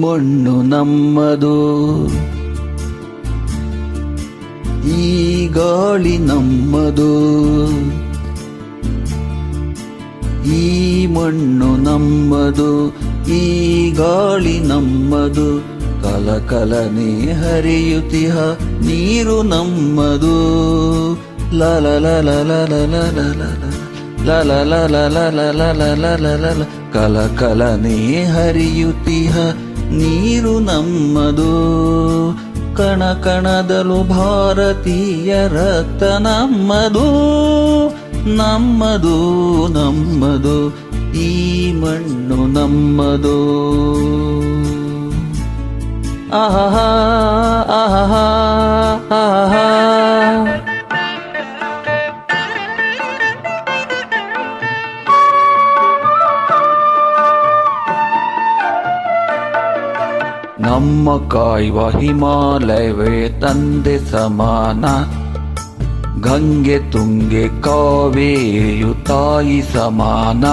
ಮಣ್ಣು ನಮ್ಮದು, ಈ ಗಾಳಿ ನಮ್ಮದು, ಈ ಮಣ್ಣು ನಮ್ಮದು, ಈ ಗಾಳಿ ನಮ್ಮದು, ಕಲಕಲನೆ ಹರಿಯುತ್ತಿಹ ನೀರು ನಮ್ಮದು. ಲಲ ಲಲ ಲಲ ಲಲ ಲಲ ಲಲ ಲಲ ಕಲಕಲನೆ ಹರಿಯುತ್ತಿಹ ನೀರು ನಮ್ಮದು. ಕಣ ಕಣದಲು ಭಾರತೀಯ ರಕ್ತ ನಮ್ಮದು, ನಮ್ಮದು ನಮ್ಮದು, ಈ ಮಣ್ಣು ನಮ್ಮದು. ಆಹಾ ಆಹಾ ಆಹಾ. ನಮ್ಮ ಕಾಯುವ ಹಿಮಾಲಯವೇ ತಂದೆ ಸಮಾನ, ಗಂಗೆ ತುಂಗೆ ಕಾವೇರಿಯು ತಾಯಿ ಸಮಾನ.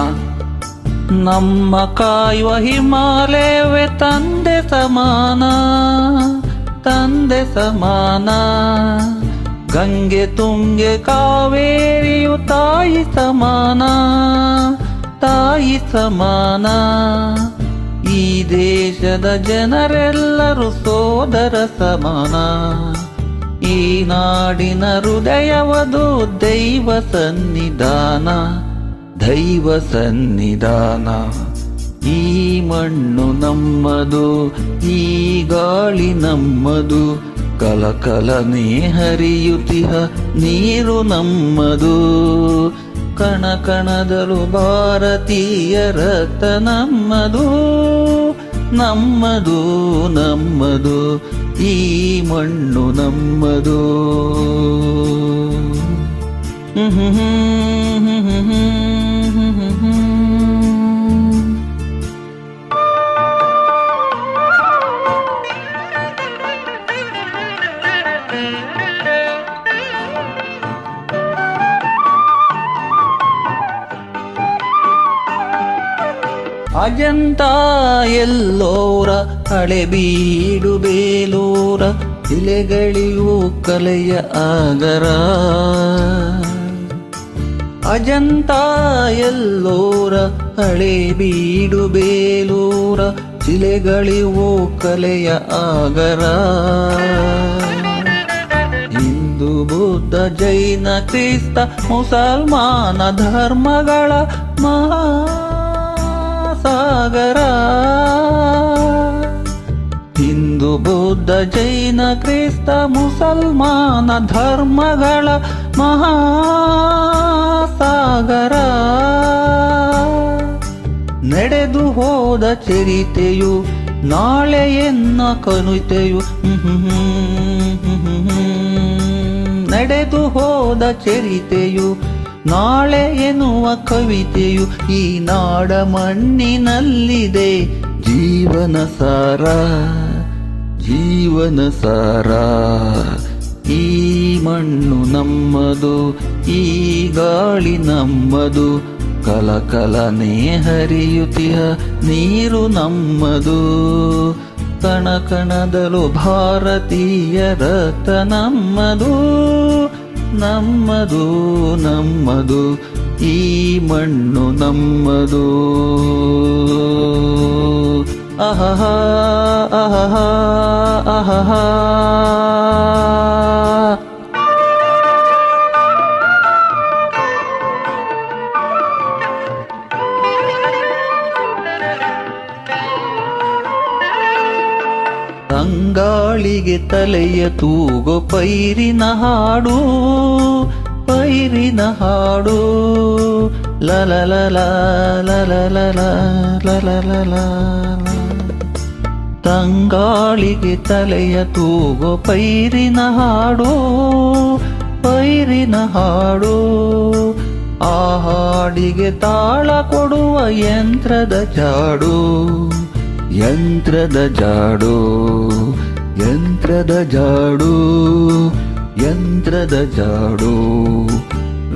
ನಮ್ಮ ಕಾಯುವ ಹಿಮಾಲಯವೇ ತಂದೆ ಸಮಾನ, ತಂದೆ ಸಮಾನ. ಗಂಗೆ ತುಂಗೆ ಕಾವೇರಿಯು ತಾಯಿ ಸಮಾನ, ತಾಯಿ ಸಮಾನ. ಈ ದೇಶದ ಜನರೆಲ್ಲರೂ ಸೋದರ ಸಮಾನ. ಈ ನಾಡಿನ ಹೃದಯವದು ದೈವ ಸನ್ನಿಧಾನ, ದೈವ ಸನ್ನಿಧಾನ. ಈ ಮಣ್ಣು ನಮ್ಮದು, ಈ ಗಾಳಿ ನಮ್ಮದು, ಕಲಕಲನೆ ಹರಿಯುತ್ತಿಹ ನೀರು ನಮ್ಮದು. ಕಣ ಕಣದಲು ಭಾರತೀಯ ರಕ್ತ ನಮ್ಮದು, ನಮ್ಮದು ನಮ್ಮದು, ಈ ಮಣ್ಣು ನಮ್ಮದು. ಅಜಂತ ಎಲ್ಲೋರ ಹಳೆಬೀಡು ಬೇಲೂರ, ಶಿಲೆಗಳಿಗೂ ಕಲೆಯ ಆಗರ. ಅಜಂತ ಎಲ್ಲೋರ ಹಳೆಬೀಡು ಬೇಲೂರ, ಶಿಲೆಗಳಿಗೂ ಕಲೆಯ ಆಗರ. ಹಿಂದೂ ಬುದ್ಧ ಜೈನ ಕ್ರಿಸ್ತ ಮುಸಲ್ಮಾನ ಧರ್ಮಗಳ ಸಾಗರ. ಹಿಂದೂ ಬುದ್ಧ ಜೈನ ಕ್ರಿಸ್ತ ಮುಸಲ್ಮಾನ ಧರ್ಮಗಳ ಮಹಾಸಾಗರ. ನಡೆದು ಹೋದ ಚರಿತೆಯು ನಾಳೆಯನ್ನ ಕನುತೆಯು, ನಡೆದು ಹೋದ ಚರಿತೆಯು ನಾಳೆ ಎನ್ನುವ ಕವಿತೆಯು ಈ ನಾಡ ಮಣ್ಣಿನಲ್ಲಿದೆ. ಜೀವನ ಸಾರ, ಜೀವನ ಸಾರ. ಈ ಮಣ್ಣು ನಮ್ಮದು, ಈ ಗಾಳಿ ನಮ್ಮದು, ಕಲಕಲನೆ ಹರಿಯುತ್ತಿಹ ನೀರು ನಮ್ಮದು. ಕಣ ಕಣದಲು ಭಾರತೀಯ ರಕ್ತ ನಮ್ಮದು, ನಮ್ಮದು ನಮ್ಮದು, ಈ ಮಣ್ಣು ನಮ್ಮದು. ಆಹಾ ಆಹಾ ಆಹಾ. ತಂಗಾಳಿಗೆ ತಲೆಯ ತೂಗೋ ಪೈರಿನ ಹಾಡು, ಪೈರಿನ ಹಾಡು. ಲಲ ಲಲ ಲಲ ಲಲ ಲಲ ಲಲ. ತಂಗಾಳಿಗೆ ತಲೆಯ ತೂಗೋ ಪೈರಿನ ಹಾಡು, ಪೈರಿನ ಹಾಡು. ಆ ಹಾಡಿಗೆ ತಾಳ ಕೊಡುವ ಯಂತ್ರದ ಜಾಡು, ಯಂತ್ರದ ಜಾಡು, ಯಂತ್ರದ ಜಾಡು, ಯಂತ್ರದ ಜಾಡು.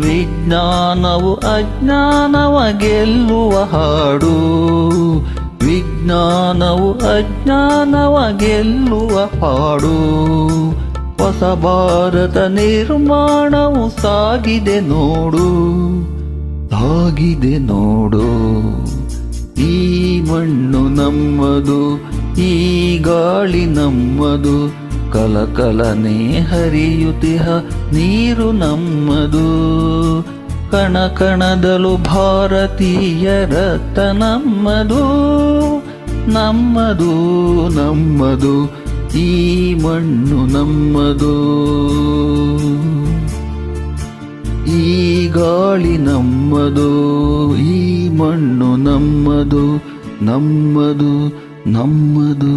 ವಿಜ್ಞಾನವು ಅಜ್ಞಾನವ ಗೆಲ್ಲುವ ಹಾಡು, ವಿಜ್ಞಾನವು ಅಜ್ಞಾನವ ಗೆಲ್ಲುವ ಪಾಡು. ಹೊಸ ಭಾರತ ನಿರ್ಮಾಣವು ಸಾಗಿದೆ ನೋಡು, ಸಾಗಿದೆ ನೋಡು. ಈ ಮಣ್ಣು ನಮ್ಮದು, ಈ ಗಾಳಿ ನಮ್ಮದು, ಕಲಕಲನೆ ಹರಿಯುತಿಹ ನೀರು ನಮ್ಮದು. ಕಣ ಕಣದಲು ಭಾರತೀಯ ರಕ್ತ ನಮ್ಮದು, ನಮ್ಮದು ನಮ್ಮದು. ಈ ಮಣ್ಣು ನಮ್ಮದು, ಈ ಗಾಳಿ ನಮ್ಮದು, ಈ ಮಣ್ಣು ನಮ್ಮದು, ನಮ್ಮದು ನಮ್ಮದು.